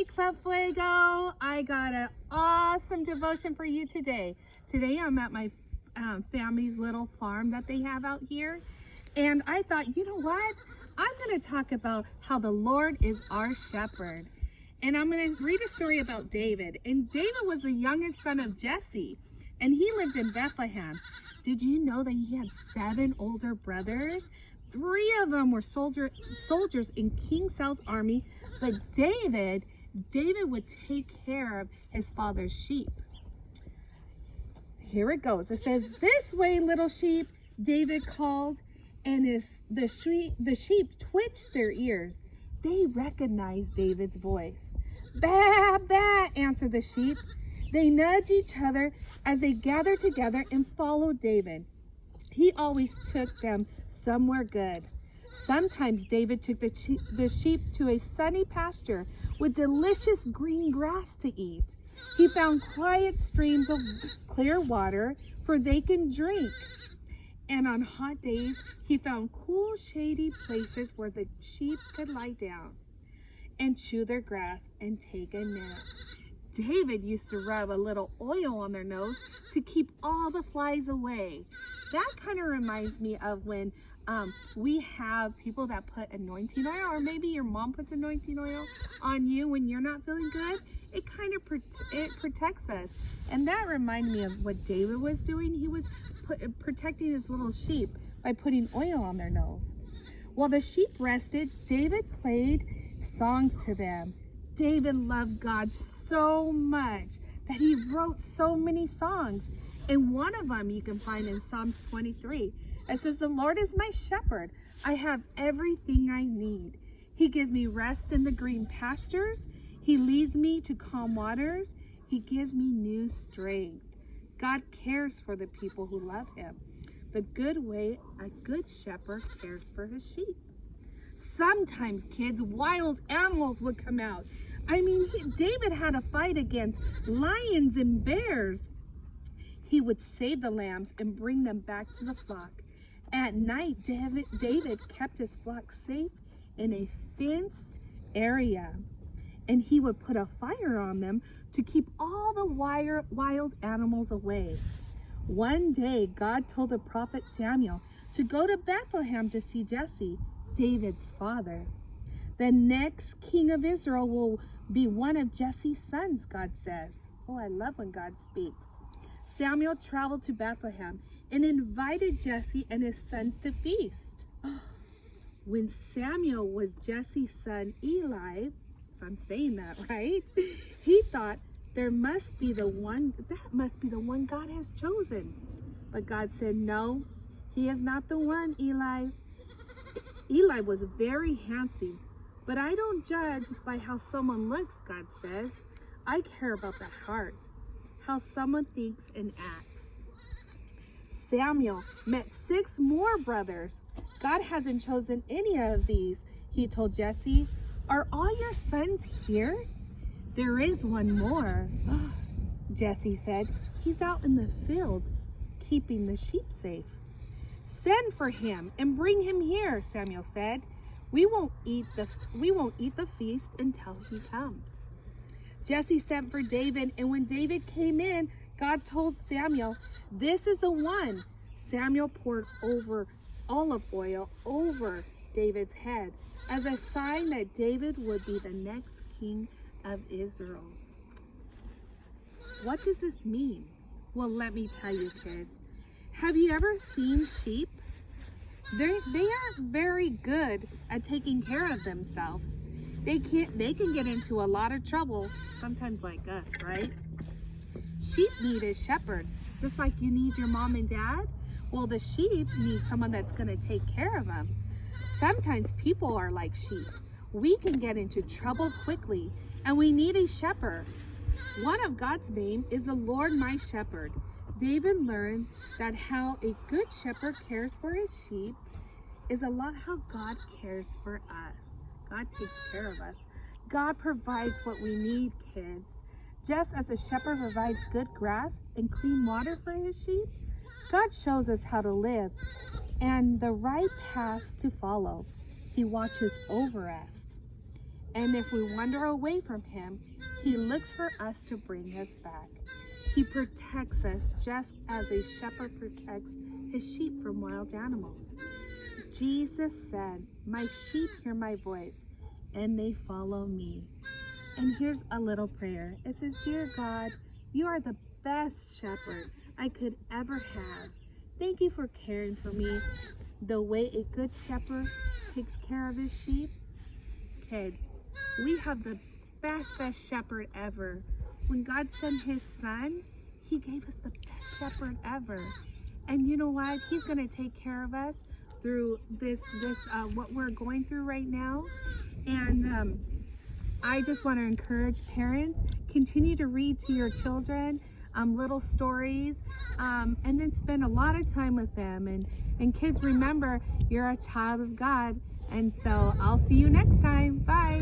Hey Club Fuego, I got an awesome devotion for you today. Today I'm at my family's little farm that they have out here. And I thought, you know what? I'm going to talk about how the Lord is our shepherd. And I'm going to read a story about David. And David was the youngest son of Jesse. And he lived in Bethlehem. Did you know that he had 7 older brothers? 3 of them were soldiers in King Saul's army, but David would take care of his father's sheep. Here it goes. It says, "This way, little sheep," David called, and the sheep twitched their ears. They recognized David's voice. "Baa, baa," answered the sheep. They nudged each other as they gathered together and followed David. He always took them somewhere good. Sometimes David took the sheep to a sunny pasture with delicious green grass to eat. He found quiet streams of clear water for they can drink. And on hot days, he found cool, shady places where the sheep could lie down and chew their grass and take a nap. David used to rub a little oil on their nose to keep all the flies away. That kind of reminds me of when we have people that put anointing oil, or maybe your mom puts anointing oil on you when you're not feeling good. It kind of protects us. And that reminded me of what David was doing. He was protecting his little sheep by putting oil on their nose. While the sheep rested, David played songs to them. David loved God so much that he wrote so many songs. And one of them you can find in Psalms 23. It says, "The Lord is my shepherd. I have everything I need. He gives me rest in the green pastures. He leads me to calm waters. He gives me new strength." God cares for the people who love him the good way a good shepherd cares for his sheep. Sometimes, kids, wild animals would come out. David had a fight against lions and bears. He would save the lambs and bring them back to the flock. At night, David kept his flock safe in a fenced area, and he would put a fire on them to keep all the wild animals away. One day, God told the prophet Samuel to go to Bethlehem to see Jesse, David's father. "The next king of Israel will be one of Jesse's sons," God says. Oh, I love when God speaks. Samuel traveled to Bethlehem and invited Jesse and his sons to feast. When Samuel was Jesse's son Eli, if I'm saying that right, he thought that must be the one God has chosen. But God said, "No, he is not the one, Eli." Eli was very handsome, but I don't judge by how someone looks, God says. I care about the heart, how someone thinks and acts. Samuel met 6 more brothers. "God hasn't chosen any of these," he told Jesse. "Are all your sons here?" "There is one more," Jesse said. "He's out in the field, keeping the sheep safe." "Send for him and bring him here," Samuel said. We won't eat the feast until he comes." Jesse sent for David, and when David came in, God told Samuel, "This is the one." Samuel poured olive oil over David's head as a sign that David would be the next king of Israel. What does this mean? Well, let me tell you, kids. Have you ever seen sheep? They aren't very good at taking care of themselves. They can get into a lot of trouble, sometimes like us, right? Sheep need a shepherd, just like you need your mom and dad. Well, the sheep need someone that's going to take care of them. Sometimes people are like sheep. We can get into trouble quickly, and we need a shepherd. One of God's name is the Lord my shepherd. David learned that how a good shepherd cares for his sheep is a lot how God cares for us. God takes care of us. God provides what we need, kids. Just as a shepherd provides good grass and clean water for his sheep, God shows us how to live and the right path to follow. He watches over us. And if we wander away from him, he looks for us to bring us back. He protects us just as a shepherd protects his sheep from wild animals. Jesus said, "My sheep hear my voice, and they follow me." And here's a little prayer. It says, "Dear God, you are the best shepherd I could ever have. Thank you for caring for me the way a good shepherd takes care of his sheep." Kids, we have the best shepherd ever. When God sent his son, he gave us the best shepherd ever. And you know what? He's going to take care of us through this what we're going through right now. And I just want to encourage parents, continue to read to your children little stories, and then spend a lot of time with them. And kids, remember, you're a child of God. And so I'll see you next time. Bye.